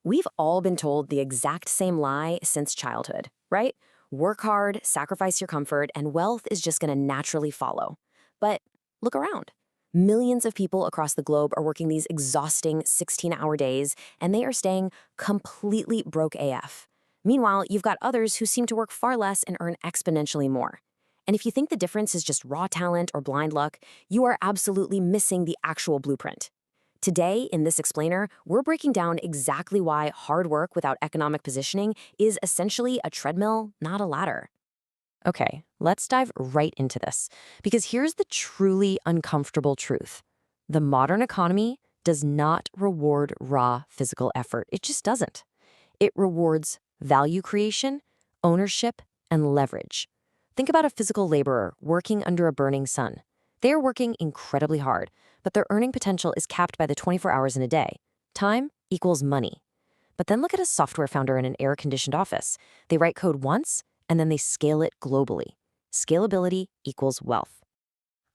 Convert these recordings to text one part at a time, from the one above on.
We've all been told the exact same lie since childhood, right? Work hard, sacrifice your comfort, and wealth is just going to naturally follow. But look around. Millions of people across the globe are working these exhausting 16-hour days, and they are staying completely broke AF. Meanwhile, you've got others who seem to work far less and earn exponentially more. And if you think the difference is just raw talent or blind luck, you are absolutely missing the actual blueprint. Today, in this explainer, we're breaking down exactly why hard work without economic positioning is essentially a treadmill, not a ladder. Okay, let's dive right into this, because here's the truly uncomfortable truth. The modern economy does not reward raw physical effort. It just doesn't. It rewards value creation, ownership, and leverage. Think about a physical laborer working under a burning sun. They are working incredibly hard, but their earning potential is capped by the 24 hours in a day. Time equals money. But then look at a software founder in an air-conditioned office. They write code once, and then they scale it globally. Scalability equals wealth.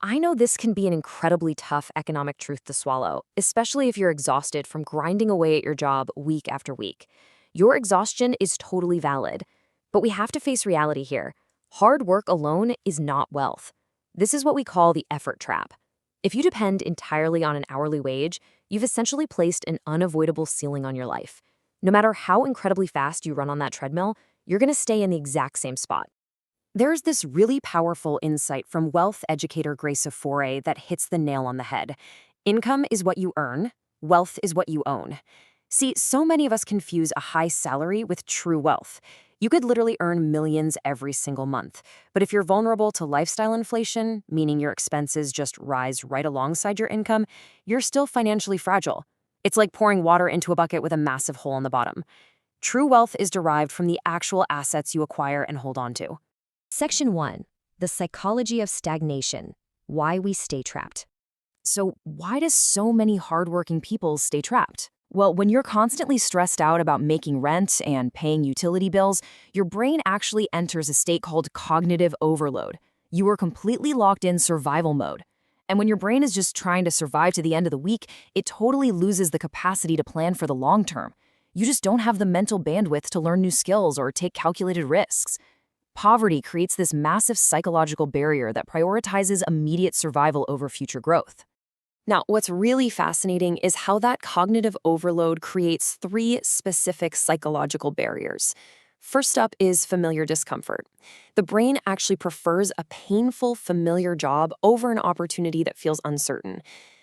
I know this can be an incredibly tough economic truth to swallow, especially if you're exhausted from grinding away at your job week after week. Your exhaustion is totally valid, but we have to face reality here. Hard work alone is not wealth. This is what we call the effort trap. If you depend entirely on an hourly wage, you've essentially placed an unavoidable ceiling on your life. No matter how incredibly fast you run on that treadmill, you're going to stay in the exact same spot. There's this really powerful insight from wealth educator Grace Afore that hits the nail on the head. Income is what you earn, wealth is what you own. See, so many of us confuse a high salary with true wealth. You could literally earn millions every single month. But if you're vulnerable to lifestyle inflation, meaning your expenses just rise right alongside your income, you're still financially fragile. It's like pouring water into a bucket with a massive hole on the bottom. True wealth is derived from the actual assets you acquire and hold on to. Section 1. The psychology of stagnation. Why we stay trapped. So why do so many hardworking people stay trapped? Well, when you're constantly stressed out about making rent and paying utility bills, your brain actually enters a state called cognitive overload. You are completely locked in survival mode. And when your brain is just trying to survive to the end of the week, it totally loses the capacity to plan for the long term. You just don't have the mental bandwidth to learn new skills or take calculated risks. Poverty creates this massive psychological barrier that prioritizes immediate survival over future growth. Now, what's really fascinating is how that cognitive overload creates three specific psychological barriers. First up is familiar discomfort. The brain actually prefers a painful, familiar job over an opportunity that feels uncertain.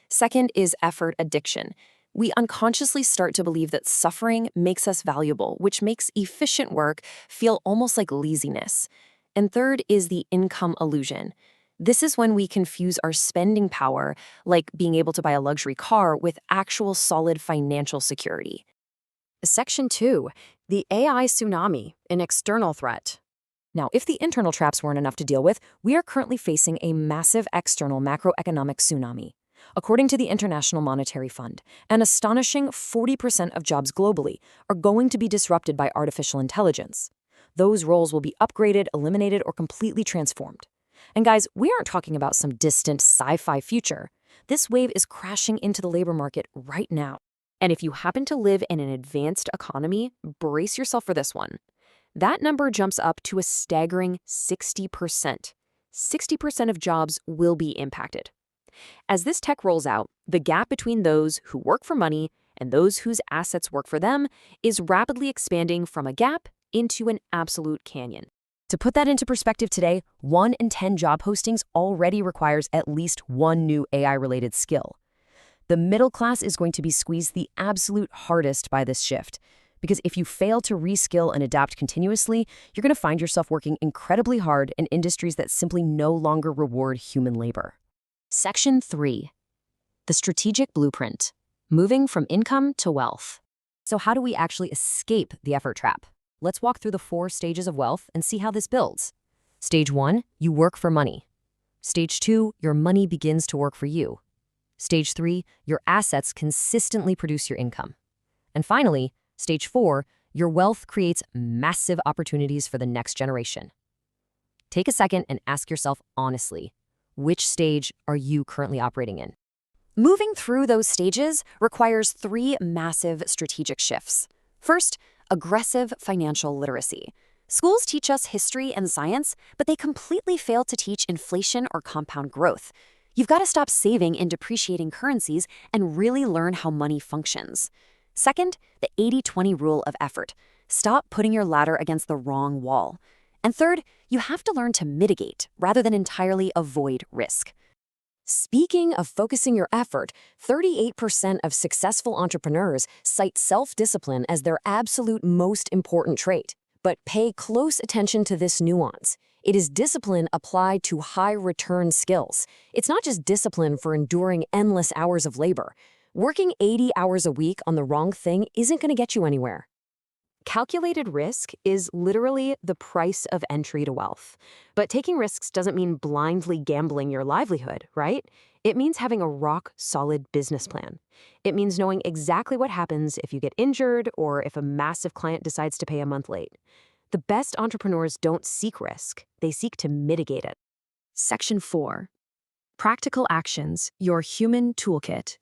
Second is effort addiction. We unconsciously start to believe that suffering makes us valuable, which makes efficient work feel almost like laziness. And third is the income illusion. This is when we confuse our spending power, like being able to buy a luxury car, with actual solid financial security. Section 2. The AI tsunami, an external threat. Now, if the internal traps weren't enough to deal with, we are currently facing a massive external macroeconomic tsunami. According to the International Monetary Fund, an astonishing 40% of jobs globally are going to be disrupted by artificial intelligence. Those roles will be upgraded, eliminated, or completely transformed. And guys, we aren't talking about some distant sci-fi future. This wave is crashing into the labor market right now. And if you happen to live in an advanced economy, brace yourself for this one. That number jumps up to a staggering 60%. 60% of jobs will be impacted. As this tech rolls out, the gap between those who work for money and those whose assets work for them is rapidly expanding from a gap into an absolute canyon. To put that into perspective today, 1 in 10 job postings already requires at least one new AI-related skill. The middle class is going to be squeezed the absolute hardest by this shift, because if you fail to reskill and adapt continuously, you're going to find yourself working incredibly hard in industries that simply no longer reward human labor. Section 3. The strategic blueprint. Moving from income to wealth. So how do we actually escape the effort trap? Let's walk through the 4 stages of wealth and see how this builds. Stage 1, you work for money. Stage 2, your money begins to work for you. Stage 3, your assets consistently produce your income. And finally, Stage 4, your wealth creates massive opportunities for the next generation. Take a second and ask yourself honestly, which stage are you currently operating in? Moving through those stages requires 3 massive strategic shifts. First, aggressive financial literacy. Schools teach us history and science, but they completely fail to teach inflation or compound growth. You've got to stop saving in depreciating currencies and really learn how money functions. Second, the 80-20 rule of effort. Stop putting your ladder against the wrong wall. And third, you have to learn to mitigate rather than entirely avoid risk. Speaking of focusing your effort, 38% of successful entrepreneurs cite self-discipline as their absolute most important trait. But pay close attention to this nuance. It is discipline applied to high-return skills. It's not just discipline for enduring endless hours of labor. Working 80 hours a week on the wrong thing isn't going to get you anywhere. Calculated risk is literally the price of entry to wealth. But taking risks doesn't mean blindly gambling your livelihood, right? It means having a rock-solid business plan. It means knowing exactly what happens if you get injured or if a massive client decides to pay a month late. The best entrepreneurs don't seek risk, they seek to mitigate it. Section 4. Practical actions, your human toolkit.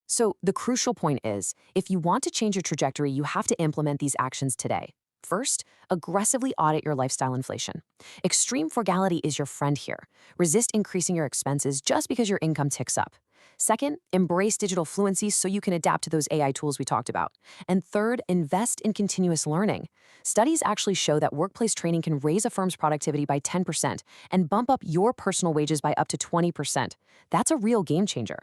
So the crucial point is, if you want to change your trajectory, you have to implement these actions today. First, aggressively audit your lifestyle inflation. Extreme frugality is your friend here. Resist increasing your expenses just because your income ticks up. Second, embrace digital fluency so you can adapt to those AI tools we talked about. And third, invest in continuous learning. Studies actually show that workplace training can raise a firm's productivity by 10% and bump up your personal wages by up to 20%. That's a real game changer.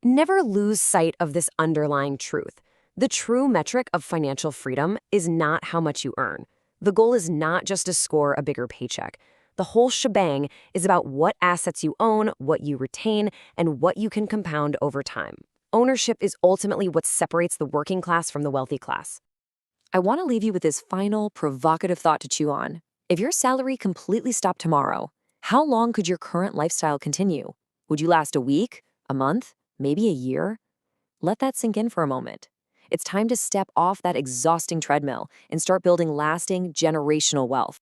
Never lose sight of this underlying truth. The true metric of financial freedom is not how much you earn. The goal is not just to score a bigger paycheck. The whole shebang is about what assets you own, what you retain, and what you can compound over time. Ownership is ultimately what separates the working class from the wealthy class. I want to leave you with this final, provocative thought to chew on. If your salary completely stopped tomorrow, how long could your current lifestyle continue? Would you last a week, a month? Maybe a year? Let that sink in for a moment. It's time to step off that exhausting treadmill and start building lasting, generational wealth.